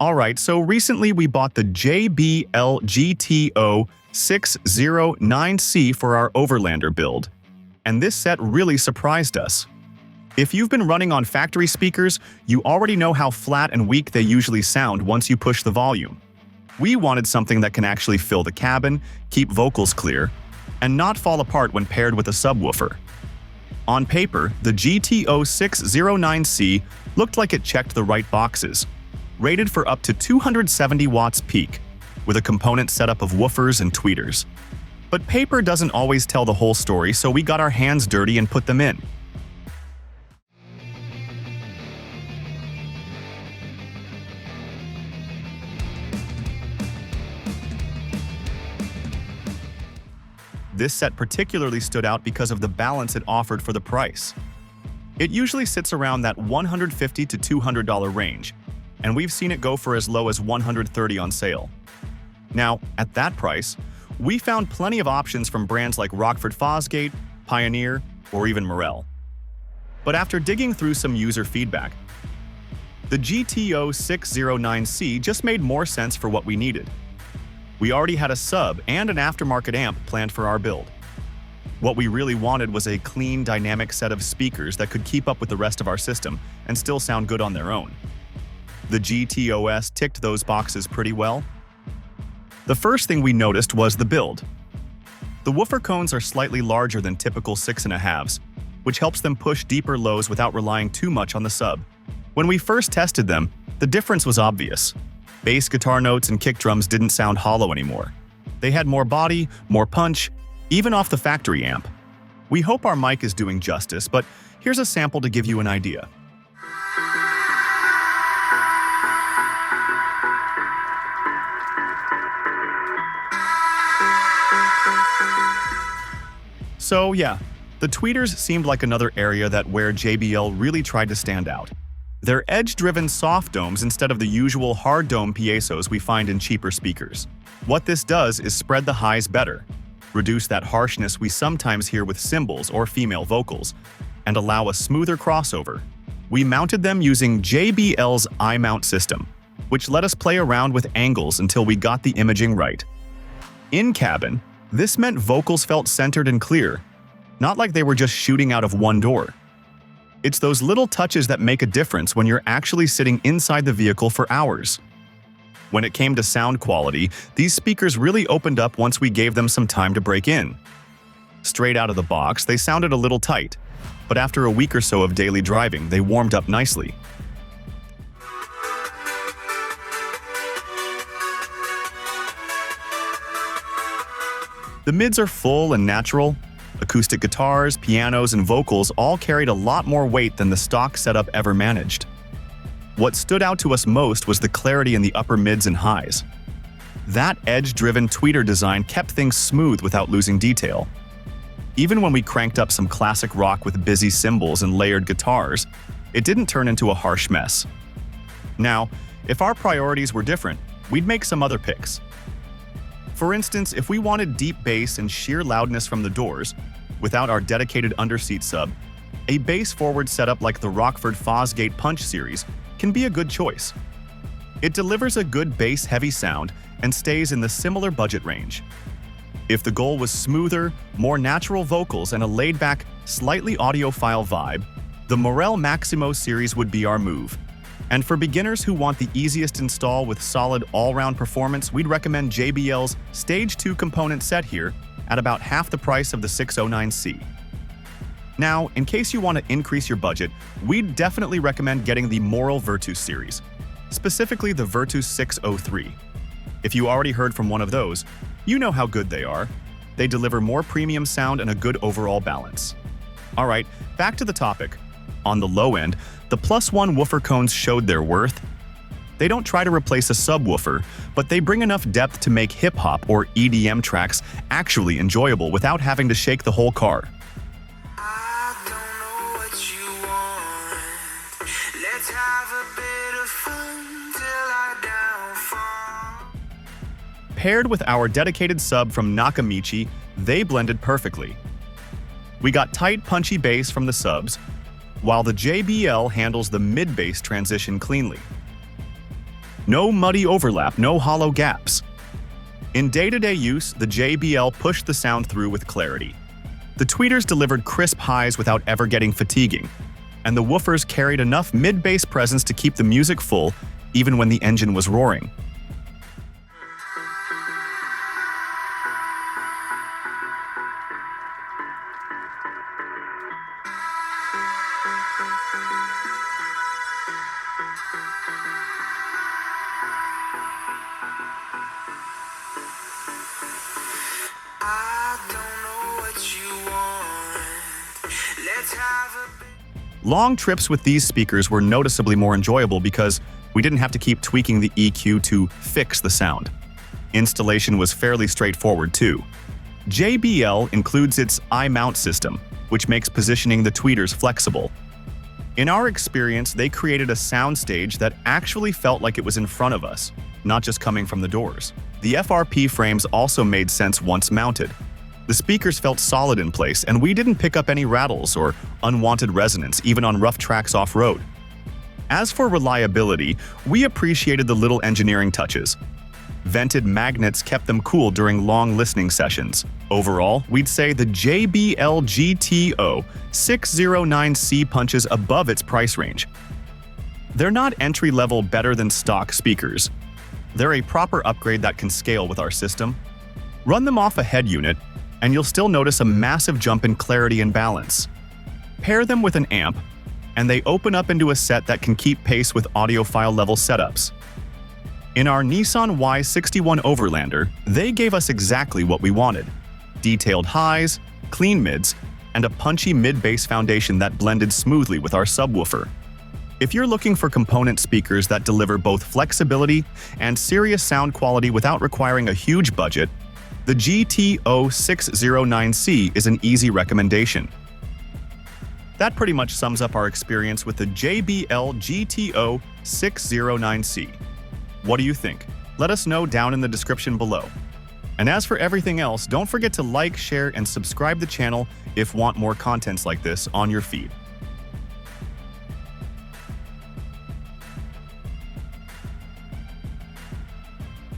Alright, so recently we bought the JBL GTO 609C for our Overlander build, and this set really surprised us. If you've been running on factory speakers, you already know how flat and weak they usually sound once you push the volume. We wanted something that can actually fill the cabin, keep vocals clear, and not fall apart when paired with a subwoofer. On paper, the GTO 609C looked like it checked the right boxes, rated for up to 270 watts peak, with a component setup of woofers and tweeters. But paper doesn't always tell the whole story, so we got our hands dirty and put them in. This set particularly stood out because of the balance it offered for the price. It usually sits around that $150 to $200 range, and we've seen it go for as low as $130 on sale. Now, at that price, we found plenty of options from brands like Rockford Fosgate, Pioneer, or even Morel. But after digging through some user feedback, the GTO 609C just made more sense for what we needed. We already had a sub and an aftermarket amp planned for our build. What we really wanted was a clean, dynamic set of speakers that could keep up with the rest of our system and still sound good on their own. The GTOS ticked those boxes pretty well. The first thing we noticed was the build. The woofer cones are slightly larger than typical 6.5s, which helps them push deeper lows without relying too much on the sub. When we first tested them, the difference was obvious. Bass guitar notes and kick drums didn't sound hollow anymore. They had more body, more punch, even off the factory amp. We hope our mic is doing justice, but here's a sample to give you an idea. So yeah, the tweeters seemed like another area where JBL really tried to stand out. They're edge-driven soft domes instead of the usual hard dome piezos we find in cheaper speakers. What this does is spread the highs better, reduce that harshness we sometimes hear with cymbals or female vocals, and allow a smoother crossover. We mounted them using JBL's I-mount system, which let us play around with angles until we got the imaging right. In cabin, this meant vocals felt centered and clear, not like they were just shooting out of one door. It's those little touches that make a difference when you're actually sitting inside the vehicle for hours. When it came to sound quality, these speakers really opened up once we gave them some time to break in. Straight out of the box, they sounded a little tight, but after a week or so of daily driving, they warmed up nicely. The mids are full and natural. Acoustic guitars, pianos, and vocals all carried a lot more weight than the stock setup ever managed. What stood out to us most was the clarity in the upper mids and highs. That edge-driven tweeter design kept things smooth without losing detail. Even when we cranked up some classic rock with busy cymbals and layered guitars, it didn't turn into a harsh mess. Now, if our priorities were different, we'd make some other picks. For instance, if we wanted deep bass and sheer loudness from the doors, without our dedicated underseat sub, a bass-forward setup like the Rockford Fosgate Punch series can be a good choice. It delivers a good bass-heavy sound and stays in the similar budget range. If the goal was smoother, more natural vocals and a laid-back, slightly audiophile vibe, the Morel Maximo series would be our move. And for beginners who want the easiest install with solid all-round performance, we'd recommend JBL's Stage 2 component set here at about half the price of the 609C. Now, in case you want to increase your budget, we'd definitely recommend getting the Morel Virtus series, specifically the Virtus 603. If you already heard from one of those, you know how good they are. They deliver more premium sound and a good overall balance. Alright, back to the topic. On the low end, the +1 woofer cones showed their worth. They don't try to replace a subwoofer, but they bring enough depth to make hip-hop or EDM tracks actually enjoyable without having to shake the whole car. I don't know what you want. Let's have a bit of fun till I downfall. Paired with our dedicated sub from Nakamichi, they blended perfectly. We got tight, punchy bass from the subs, while the JBL handles the mid-bass transition cleanly. No muddy overlap, no hollow gaps. In day-to-day use, the JBL pushed the sound through with clarity. The tweeters delivered crisp highs without ever getting fatiguing, and the woofers carried enough mid-bass presence to keep the music full even when the engine was roaring. I don't know what you want. Let's have a bit. Long trips with these speakers were noticeably more enjoyable because we didn't have to keep tweaking the EQ to fix the sound. Installation was fairly straightforward too. JBL includes its I-mount system, which makes positioning the tweeters flexible. In our experience, they created a soundstage that actually felt like it was in front of us, not just coming from the doors. The FRP frames also made sense once mounted. The speakers felt solid in place, and we didn't pick up any rattles or unwanted resonance, even on rough tracks off-road. As for reliability, we appreciated the little engineering touches. Vented magnets kept them cool during long listening sessions. Overall, we'd say the JBL GTO 609C punches above its price range. They're not entry-level better than stock speakers. They're a proper upgrade that can scale with our system. Run them off a head unit, and you'll still notice a massive jump in clarity and balance. Pair them with an amp, and they open up into a set that can keep pace with audiophile-level setups. In our Nissan Y61 Overlander, they gave us exactly what we wanted: detailed highs, clean mids, and a punchy mid-bass foundation that blended smoothly with our subwoofer. If you're looking for component speakers that deliver both flexibility and serious sound quality without requiring a huge budget, the GTO 609C is an easy recommendation. That pretty much sums up our experience with the JBL GTO 609C. What do you think? Let us know down in the description below. And as for everything else, don't forget to like, share, and subscribe the channel if you want more contents like this on your feed.